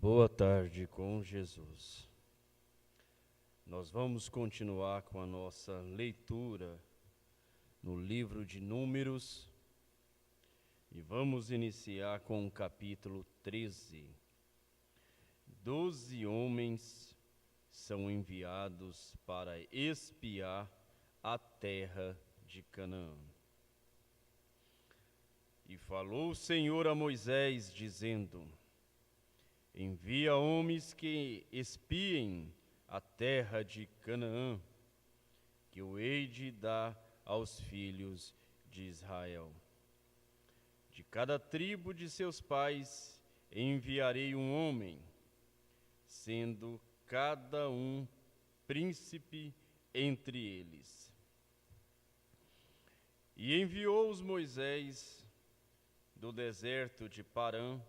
Boa tarde com Jesus. Nós vamos continuar com a nossa leitura no livro de Números e vamos iniciar com o capítulo 13. 12 homens são enviados para espiar a terra de Canaã. E falou o Senhor a Moisés, dizendo: envia homens que espiem a terra de Canaã, que eu hei de dar aos filhos de Israel. De cada tribo de seus pais enviarei um homem, sendo cada um príncipe entre eles. E enviou-os Moisés do deserto de Parã,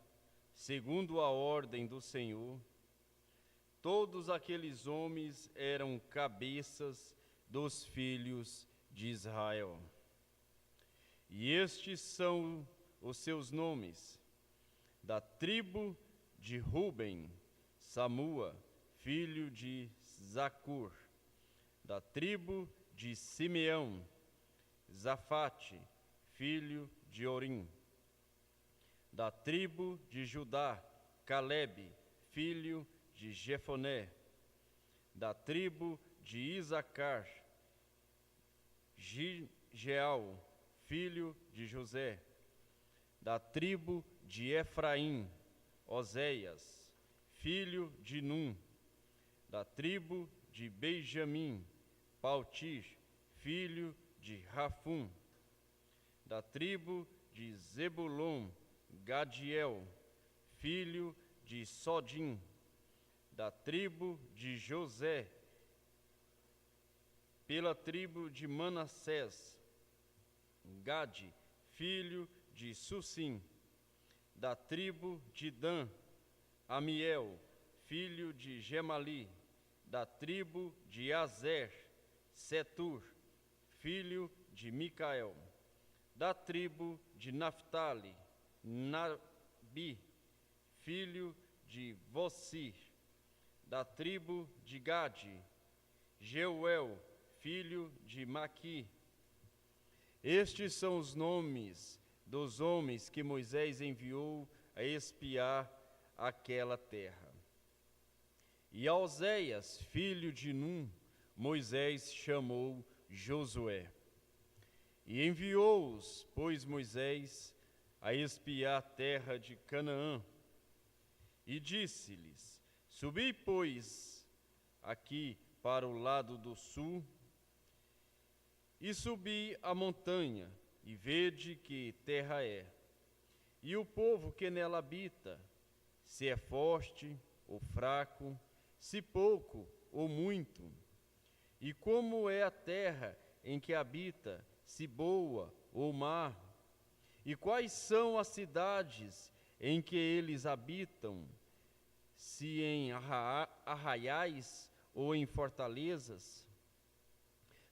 segundo a ordem do Senhor. Todos aqueles homens eram cabeças dos filhos de Israel. E estes são os seus nomes: da tribo de Ruben, Samua, filho de Zacur; da tribo de Simeão, Zafate, filho de Orim; da tribo de Judá, Calebe, filho de Jefoné; da tribo de Isacar, Gigeal, filho de José; da tribo de Efraim, Oséias, filho de Num; da tribo de Benjamim, Paltir, filho de Rafum; da tribo de Zebulon, Gadiel, filho de Sodim; da tribo de José, pela tribo de Manassés, Gade, filho de Sussim; da tribo de Dan, Amiel, filho de Gemali; da tribo de Azer, Setur, filho de Micael; da tribo de Naphtali, Nabi, filho de Vossir; da tribo de Gade, Jeuel, filho de Maqui. Estes são os nomes dos homens que Moisés enviou a espiar aquela terra. E a Oséias, filho de Num, Moisés chamou Josué. E enviou-os, pois, Moisés a espiar a terra de Canaã. E disse-lhes: subi, pois, aqui para o lado do sul, e subi a montanha, e vede que terra é, e o povo que nela habita, se é forte ou fraco, se pouco ou muito, e como é a terra em que habita, se boa ou má, e quais são as cidades em que eles habitam, se em arraiais ou em fortalezas?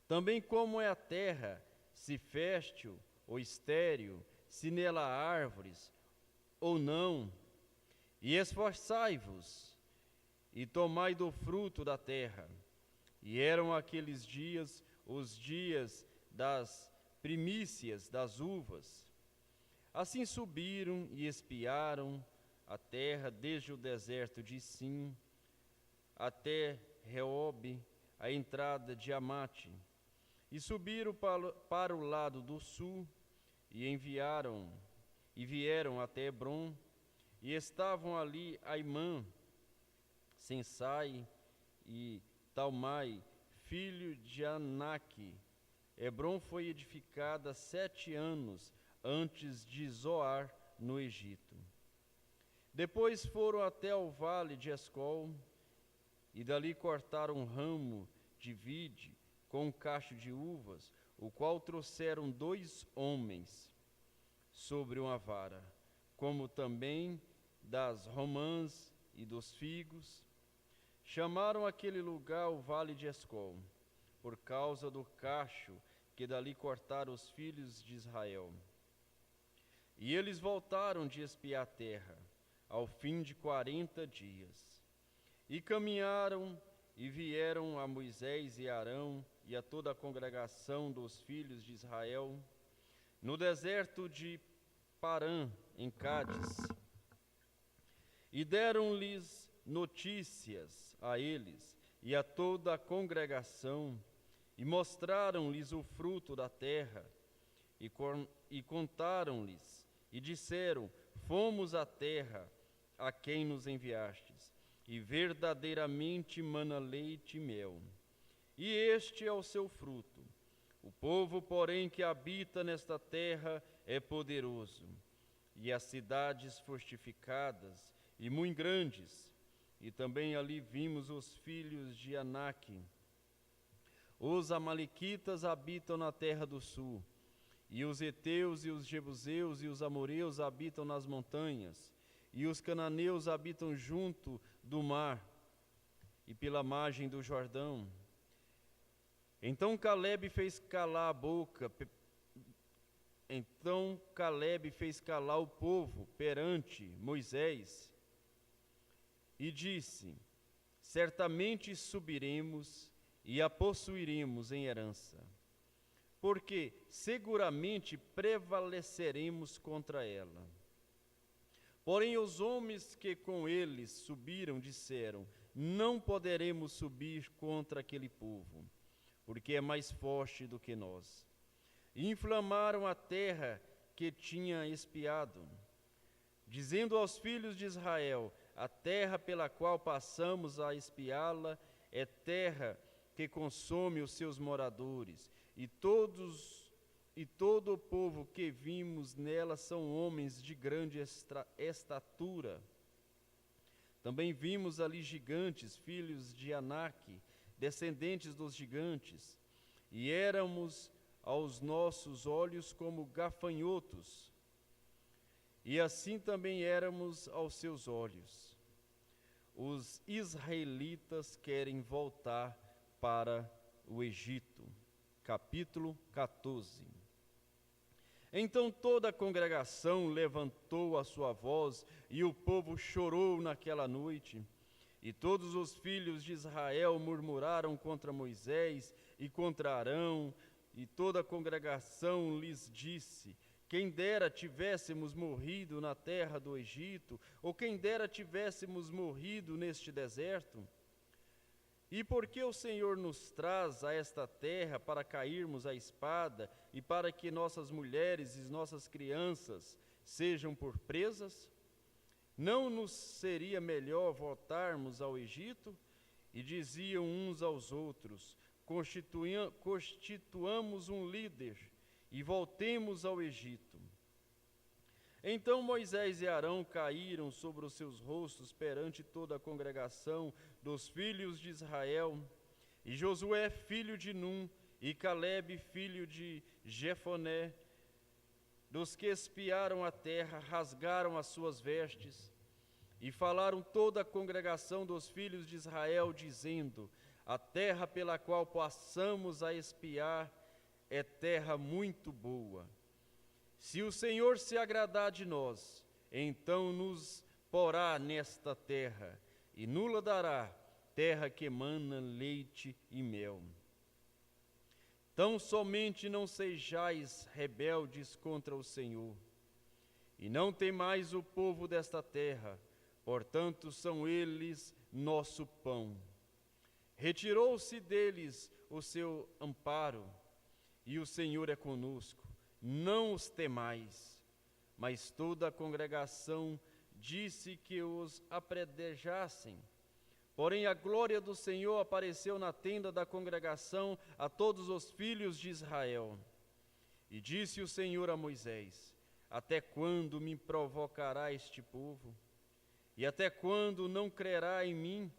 Também como é a terra, se fértil ou estéril, se nela há árvores ou não. E esforçai-vos, e tomai do fruto da terra. E eram aqueles dias os dias das primícias das uvas. Assim subiram e espiaram a terra desde o deserto de Sim até Reobe, a entrada de Amate. E subiram para o lado do sul e vieram até Hebrom, e estavam ali Aimã, Sensai e Talmai, filho de Anaque. Hebrom foi edificada 7 anos antes de Zoar, no Egito. Depois foram até o vale de Escol, e dali cortaram um ramo de vide com um cacho de uvas, o qual trouxeram 2 homens sobre uma vara, como também das romãs e dos figos. Chamaram aquele lugar o vale de Escol, por causa do cacho que dali cortaram os filhos de Israel. E eles voltaram de espiar a terra, ao fim de 40 dias. E caminharam e vieram a Moisés e Arão e a toda a congregação dos filhos de Israel no deserto de Parã, em Cádiz, e deram-lhes notícias a eles e a toda a congregação, e mostraram-lhes o fruto da terra, e contaram-lhes, e disseram: fomos à terra a quem nos enviastes, e verdadeiramente mana leite e mel, e este é o seu fruto. O povo, porém, que habita nesta terra é poderoso, e as cidades fortificadas e muito grandes. E também ali vimos os filhos de Anak. Os amalequitas habitam na terra do sul, e os heteus e os jebuseus e os amoreus habitam nas montanhas, e os cananeus habitam junto do mar e pela margem do Jordão. Então Calebe fez calar o povo perante Moisés e disse: certamente subiremos e a possuiremos em herança, porque seguramente prevaleceremos contra ela. Porém os homens que com eles subiram disseram: não poderemos subir contra aquele povo, porque é mais forte do que nós. E inflamaram a terra que tinha espiado, dizendo aos filhos de Israel: a terra pela qual passamos a espiá-la é terra que consome os seus moradores, e todo o povo que vimos nela são homens de grande estatura. Também vimos ali gigantes, filhos de Anak, descendentes dos gigantes, e éramos aos nossos olhos como gafanhotos, e assim também éramos aos seus olhos. Os israelitas querem voltar para o Egito. Capítulo 14. Então toda a congregação levantou a sua voz, e o povo chorou naquela noite. E todos os filhos de Israel murmuraram contra Moisés e contra Arão, e toda a congregação lhes disse: quem dera tivéssemos morrido na terra do Egito, ou quem dera tivéssemos morrido neste deserto. E por que o Senhor nos traz a esta terra para cairmos à espada e para que nossas mulheres e nossas crianças sejam por presas? Não nos seria melhor voltarmos ao Egito? E diziam uns aos outros: constituamos um líder e voltemos ao Egito. Então Moisés e Arão caíram sobre os seus rostos perante toda a congregação dos filhos de Israel, e Josué filho de Num e Calebe filho de Jefoné, dos que espiaram a terra, rasgaram as suas vestes, e falaram toda a congregação dos filhos de Israel, dizendo: a terra pela qual passamos a espiar é terra muito boa. Se o Senhor se agradar de nós, então nos porá nesta terra, e nos dará terra que emana leite e mel. Tão somente não sejais rebeldes contra o Senhor, e não temais o povo desta terra, portanto são eles nosso pão. Retirou-se deles o seu amparo, e o Senhor é conosco. Não os temais. Mas toda a congregação disse que os apredejassem. Porém a glória do Senhor apareceu na tenda da congregação a todos os filhos de Israel. E disse o Senhor a Moisés: até quando me provocará este povo? E até quando não crerá em mim?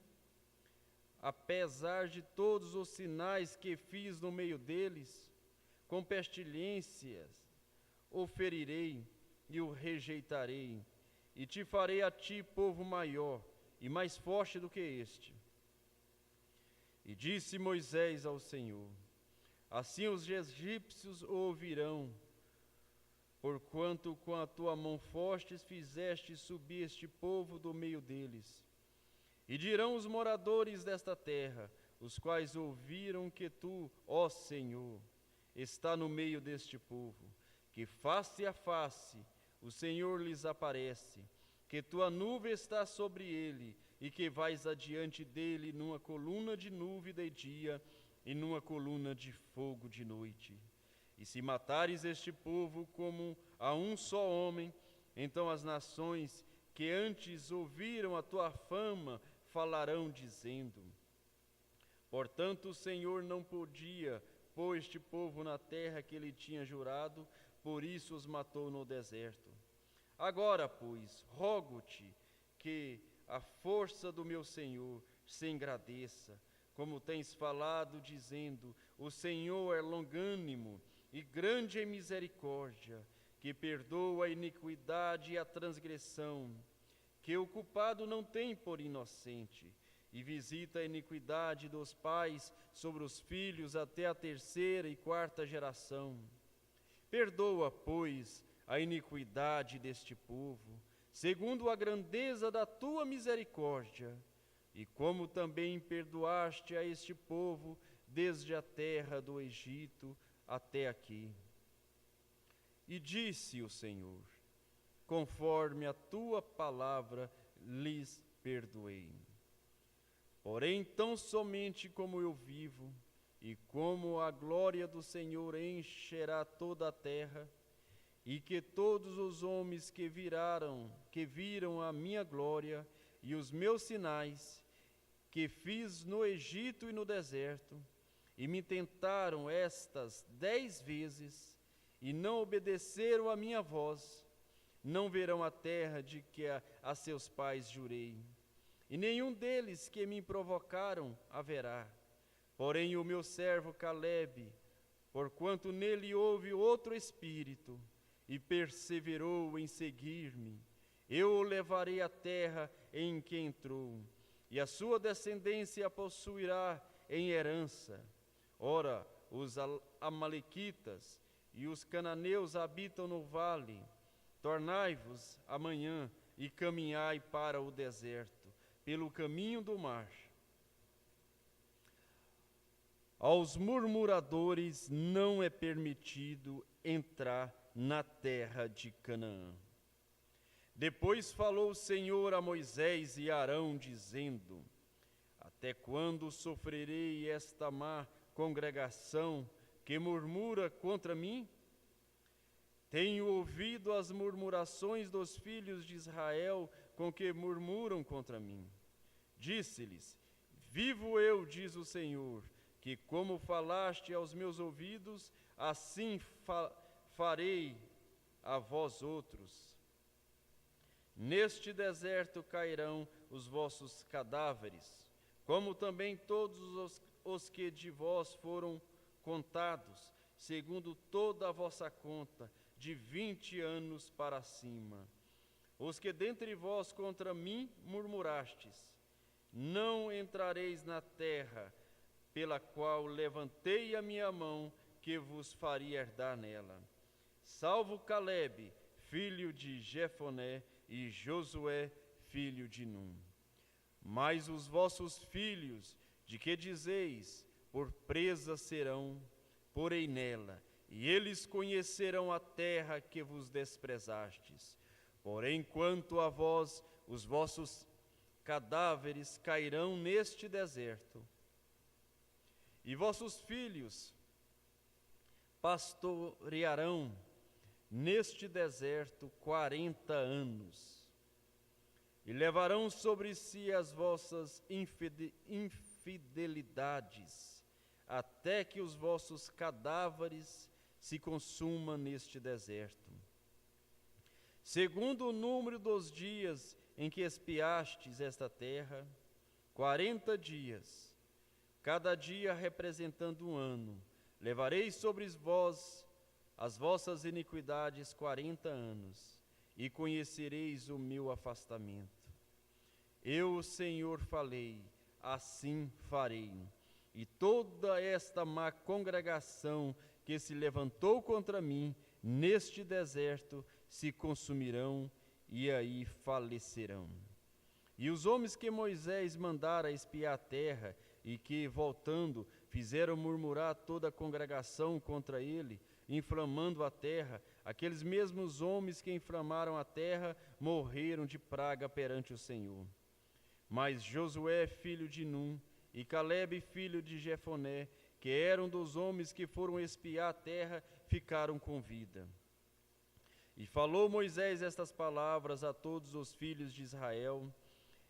Apesar de todos os sinais que fiz no meio deles, com pestilências o ferirei e o rejeitarei, e te farei a ti povo maior e mais forte do que este. E disse Moisés ao Senhor: assim os egípcios o ouvirão, porquanto com a tua mão forte fizeste subir este povo do meio deles. E dirão os moradores desta terra, os quais ouviram que tu, ó Senhor, está no meio deste povo, que face a face o Senhor lhes aparece, que tua nuvem está sobre ele, e que vais adiante dele numa coluna de nuvem de dia e numa coluna de fogo de noite. E se matares este povo como a um só homem, então as nações que antes ouviram a tua fama falarão dizendo: portanto o Senhor não podia pôr este povo na terra que ele tinha jurado, por isso os matou no deserto. Agora, pois, rogo-te que a força do meu Senhor se engrandeça, como tens falado, dizendo: o Senhor é longânimo e grande em misericórdia, que perdoa a iniquidade e a transgressão, que o culpado não tem por inocente, e visita a iniquidade dos pais sobre os filhos até a 3ª e 4ª geração. Perdoa, pois, a iniquidade deste povo, segundo a grandeza da tua misericórdia, e como também perdoaste a este povo desde a terra do Egito até aqui. E disse o Senhor: conforme a tua palavra lhes perdoei. Porém, tão somente como eu vivo, e como a glória do Senhor encherá toda a terra, e que todos os homens que viram a minha glória e os meus sinais, que fiz no Egito e no deserto, e me tentaram estas 10 vezes, e não obedeceram à minha voz, não verão a terra de que a seus pais jurei, e nenhum deles que me provocaram haverá. Porém o meu servo Calebe, porquanto nele houve outro espírito, e perseverou em seguir-me, eu o levarei à terra em que entrou, e a sua descendência a possuirá em herança. Ora, os amalequitas e os cananeus habitam no vale. Tornai-vos amanhã e caminhai para o deserto, pelo caminho do mar. Aos murmuradores não é permitido entrar na terra de Canaã. Depois falou o Senhor a Moisés e Arão, dizendo: até quando sofrerei esta má congregação que murmura contra mim? Tenho ouvido as murmurações dos filhos de Israel com que murmuram contra mim. Disse-lhes: vivo eu, diz o Senhor, que como falaste aos meus ouvidos, assim farei a vós outros. Neste deserto cairão os vossos cadáveres, como também todos os que de vós foram contados, segundo toda a vossa conta, de 20 anos para cima. Os que dentre vós contra mim murmurastes, não entrareis na terra, pela qual levantei a minha mão, que vos faria herdar nela. Salvo Calebe, filho de Jefoné, e Josué, filho de Num. Mas os vossos filhos, de que dizeis, por presa serão, porei nela, e eles conhecerão a terra que vos desprezastes. Porém, quanto a vós, os vossos cadáveres cairão neste deserto, e vossos filhos pastorearão neste deserto 40 anos, e levarão sobre si as vossas infidelidades, até que os vossos cadáveres se consumam neste deserto. Segundo o número dos dias em que espiastes esta terra, 40 dias, cada dia representando um ano, levareis sobre vós as vossas iniquidades 40 anos, e conhecereis o meu afastamento. Eu, o Senhor, falei, assim farei. E toda esta má congregação que se levantou contra mim, neste deserto se consumirão e aí falecerão. E os homens que Moisés mandara espiar a terra, e que, voltando, fizeram murmurar toda a congregação contra ele, inflamando a terra, aqueles mesmos homens que inflamaram a terra morreram de praga perante o Senhor. Mas Josué, filho de Num, e Calebe, filho de Jefoné, que eram dos homens que foram espiar a terra, ficaram com vida. E falou Moisés estas palavras a todos os filhos de Israel.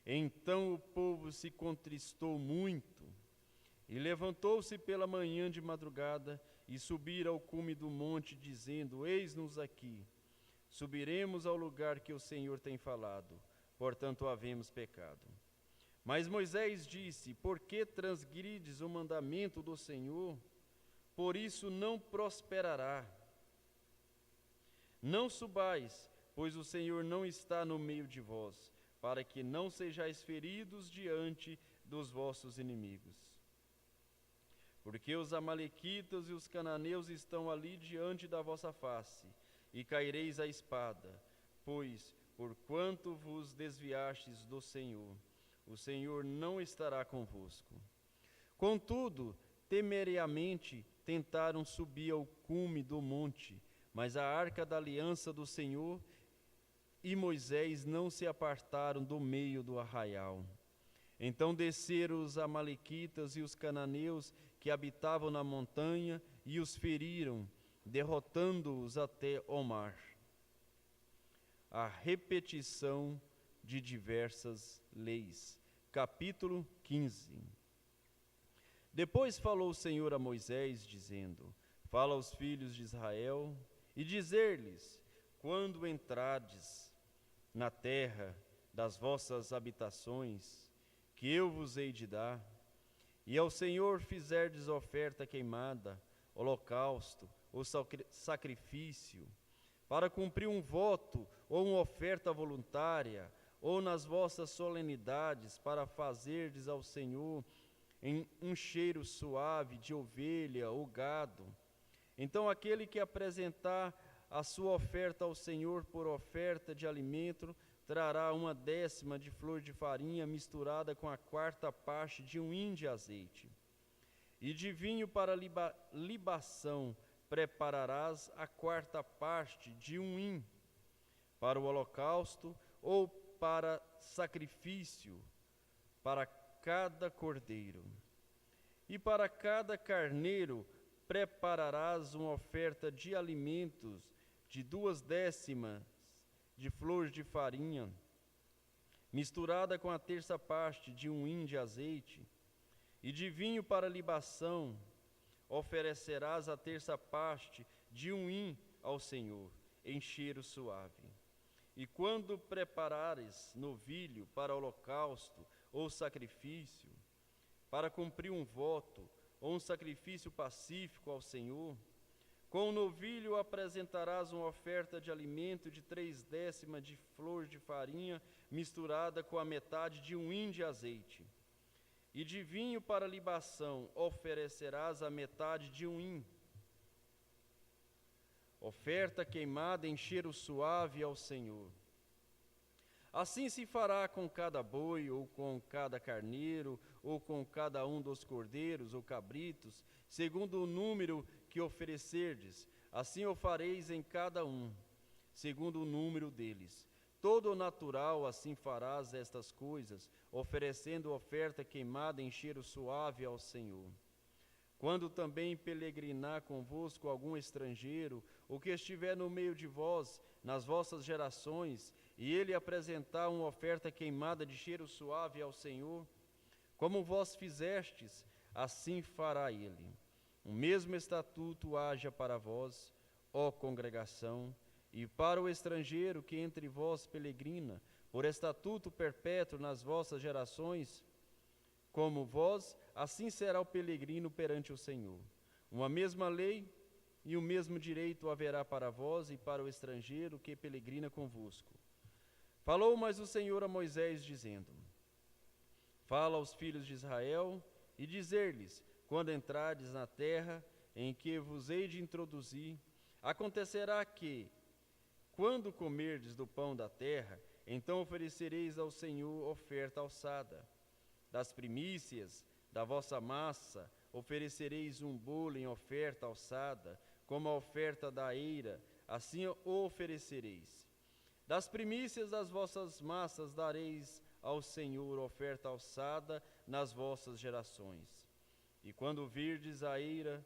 Então o povo se contristou muito, e levantou-se pela manhã de madrugada, e subiram ao cume do monte, dizendo: Eis-nos aqui, subiremos ao lugar que o Senhor tem falado, portanto havemos pecado. Mas Moisés disse: Por que transgrides o mandamento do Senhor? Por isso não prosperará. Não subais, pois o Senhor não está no meio de vós, para que não sejais feridos diante dos vossos inimigos. Porque os amalequitas e os cananeus estão ali diante da vossa face, e caireis à espada, pois, porquanto vos desviastes do Senhor, o Senhor não estará convosco. Contudo, temerariamente tentaram subir ao cume do monte, mas a arca da aliança do Senhor e Moisés não se apartaram do meio do arraial. Então desceram os amalequitas e os cananeus que habitavam na montanha e os feriram, derrotando-os até o mar. A repetição de diversas leis. Capítulo 15. Depois falou o Senhor a Moisés, dizendo: Fala aos filhos de Israel e dizer-lhes: Quando entrardes na terra das vossas habitações, que eu vos hei de dar, e ao Senhor fizerdes oferta queimada, holocausto ou sacrifício, para cumprir um voto ou uma oferta voluntária, ou nas vossas solenidades, para fazerdes ao Senhor em um cheiro suave de ovelha ou gado, então aquele que apresentar a sua oferta ao Senhor por oferta de alimento, trará 1/10 de flor de farinha misturada com a 4ª parte de um hin de azeite. E de vinho para libação prepararás a 4ª parte de um hin, para o holocausto ou para sacrifício, para cada cordeiro. E para cada carneiro prepararás uma oferta de alimentos de 2/10 de flor de farinha, misturada com a 1/3 parte de um hin de azeite, e de vinho para libação oferecerás a 1/3 parte de um hin ao Senhor, em cheiro suave. E quando preparares novilho para holocausto ou sacrifício, para cumprir um voto ou um sacrifício pacífico ao Senhor, com o novilho apresentarás uma oferta de alimento de 3/10 de flor de farinha misturada com a metade de um hin de azeite. E de vinho para libação oferecerás a metade de um hin. Oferta queimada em cheiro suave ao Senhor. Assim se fará com cada boi, ou com cada carneiro, ou com cada um dos cordeiros ou cabritos, segundo o número que oferecerdes, assim o fareis em cada um, segundo o número deles. Todo o natural assim farás estas coisas, oferecendo oferta queimada em cheiro suave ao Senhor. Quando também peregrinar convosco algum estrangeiro, ou que estiver no meio de vós, nas vossas gerações, e ele apresentar uma oferta queimada de cheiro suave ao Senhor, como vós fizestes, assim fará ele. O mesmo estatuto haja para vós, ó congregação, e para o estrangeiro que entre vós peregrina, por estatuto perpétuo nas vossas gerações, como vós, assim será o peregrino perante o Senhor. Uma mesma lei e o mesmo direito haverá para vós e para o estrangeiro que peregrina convosco. Falou mais o Senhor a Moisés, dizendo: Fala aos filhos de Israel e dizer-lhes: Quando entrardes na terra em que vos hei de introduzir, Acontecerá que, quando comerdes do pão da terra, então oferecereis ao Senhor oferta alçada. Das primícias da vossa massa oferecereis um bolo em oferta alçada, como a oferta da eira, assim o oferecereis. Das primícias das vossas massas dareis ao Senhor oferta alçada nas vossas gerações. E quando virdes a eira,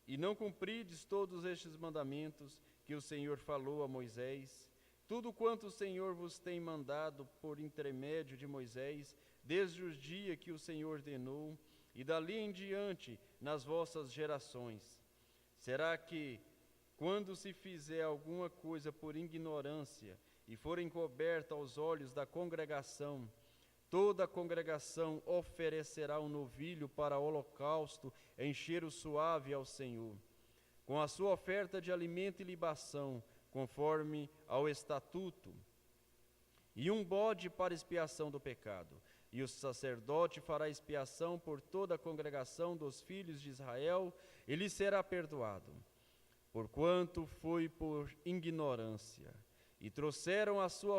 e não cumprides todos estes mandamentos que o Senhor falou a Moisés, tudo quanto o Senhor vos tem mandado por intermédio de Moisés, desde o dia que o Senhor ordenou, e dali em diante nas vossas gerações. Será que, quando se fizer alguma coisa por ignorância, e for encoberta aos olhos da congregação, toda a congregação oferecerá um novilho para holocausto em cheiro suave ao Senhor, com a sua oferta de alimento e libação, conforme ao estatuto, e um bode para expiação do pecado. E o sacerdote fará expiação por toda a congregação dos filhos de Israel, e lhe será perdoado, porquanto foi por ignorância. E trouxeram a sua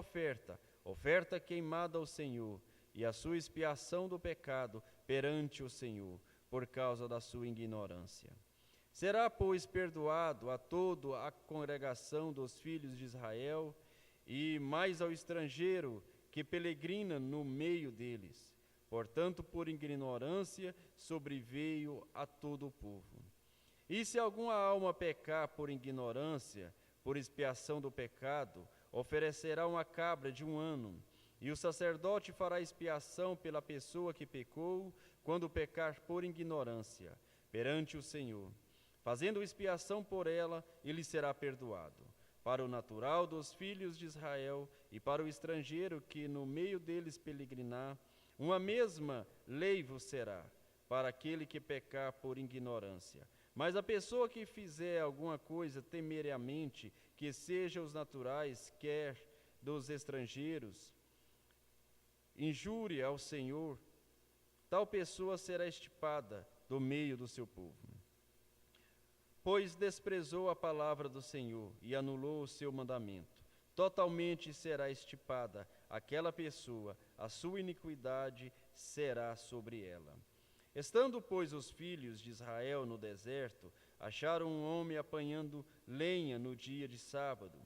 oferta queimada ao Senhor, e a sua expiação do pecado perante o Senhor, por causa da sua ignorância. Será, pois, perdoado a toda a congregação dos filhos de Israel, e mais ao estrangeiro que peregrina no meio deles. Portanto, por ignorância sobreveio a todo o povo. E se alguma alma pecar por ignorância, por expiação do pecado, oferecerá uma cabra de 1 ano, e o sacerdote fará expiação pela pessoa que pecou, quando pecar por ignorância, perante o Senhor. Fazendo expiação por ela, ele será perdoado. Para o natural dos filhos de Israel e para o estrangeiro que no meio deles peregrinar, uma mesma lei vos será, para aquele que pecar por ignorância. Mas a pessoa que fizer alguma coisa temerariamente, que seja os naturais, quer dos estrangeiros, injúria ao Senhor, tal pessoa será extirpada do meio do seu povo. Pois desprezou a palavra do Senhor e anulou o seu mandamento. Totalmente será extirpada aquela pessoa, a sua iniquidade será sobre ela. Estando, pois, os filhos de Israel no deserto, acharam um homem apanhando lenha no dia de sábado,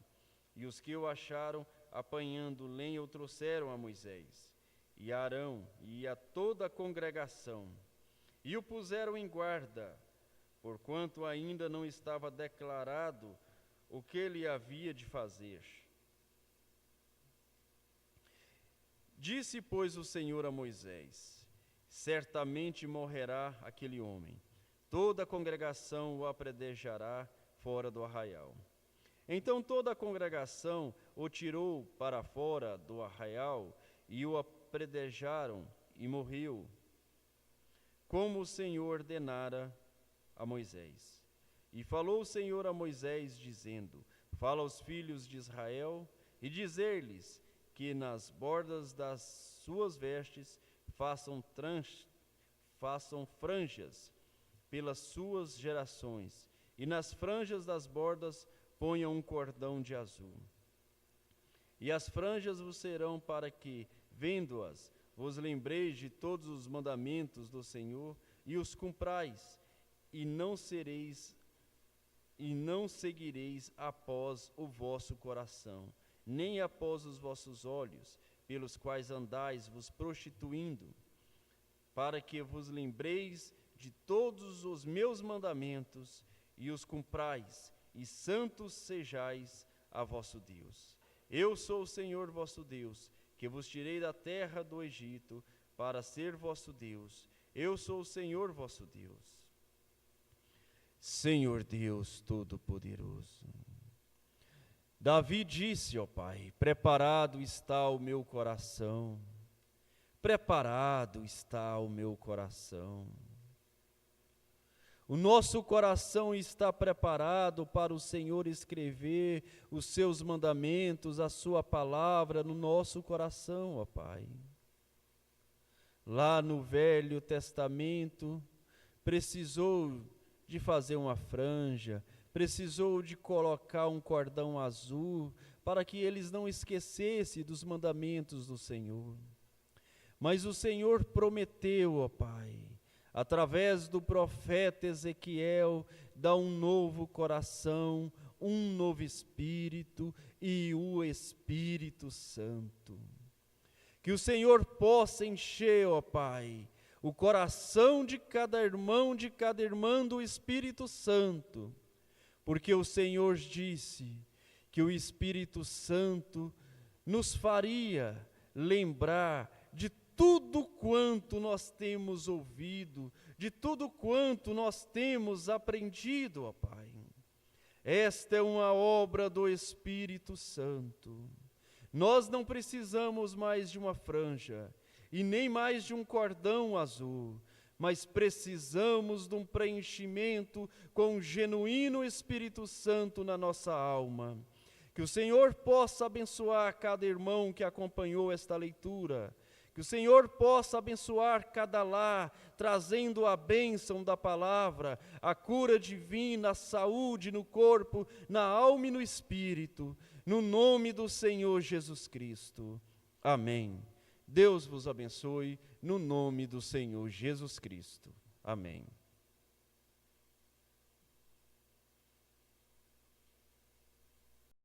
e os que o acharam apanhando lenha o trouxeram a Moisés, e a Arão, e a toda a congregação, e o puseram em guarda, porquanto ainda não estava declarado o que ele havia de fazer. Disse, pois, o Senhor a Moisés: certamente morrerá aquele homem, toda a congregação o apredejará fora do arraial. Então toda a congregação o tirou para fora do arraial, e o apredejaram, e morreu, como o Senhor ordenara a Moisés. E falou o Senhor a Moisés, dizendo: fala aos filhos de Israel, e dizer-lhes que nas bordas das suas vestes façam franjas pelas suas gerações, e nas franjas das bordas ponham um cordão de azul. E as franjas vos serão para que, vendo-as, vos lembreis de todos os mandamentos do Senhor, e os cumprais, e não seguireis após o vosso coração, nem após os vossos olhos, pelos quais andais vos prostituindo, para que vos lembreis de todos os meus mandamentos, e os cumprais, e santos sejais a vosso Deus. Eu sou o Senhor vosso Deus, que vos tirei da terra do Egito, para ser vosso Deus. Eu sou o Senhor vosso Deus. Senhor Deus Todo-Poderoso, Davi disse, ó Pai: preparado está o meu coração, preparado está o meu coração. O nosso coração está preparado para o Senhor escrever os seus mandamentos, a sua palavra no nosso coração, ó Pai. Lá no Velho Testamento, precisou de fazer uma franja, precisou de colocar um cordão azul para que eles não esquecessem dos mandamentos do Senhor. Mas o Senhor prometeu, ó Pai, através do profeta Ezequiel, dar um novo coração, um novo espírito e o Espírito Santo. Que o Senhor possa encher, ó Pai, o coração de cada irmão, de cada irmã do Espírito Santo, porque o Senhor disse que o Espírito Santo nos faria lembrar de tudo quanto nós temos ouvido, de tudo quanto nós temos aprendido, ó Pai. Esta é uma obra do Espírito Santo. Nós não precisamos mais de uma franja e nem mais de um cordão azul, mas precisamos de um preenchimento com o genuíno Espírito Santo na nossa alma. Que o Senhor possa abençoar cada irmão que acompanhou esta leitura, que o Senhor possa abençoar cada lar, trazendo a bênção da palavra, a cura divina, a saúde no corpo, na alma e no espírito, no nome do Senhor Jesus Cristo. Amém. Deus vos abençoe, no nome do Senhor Jesus Cristo. Amém.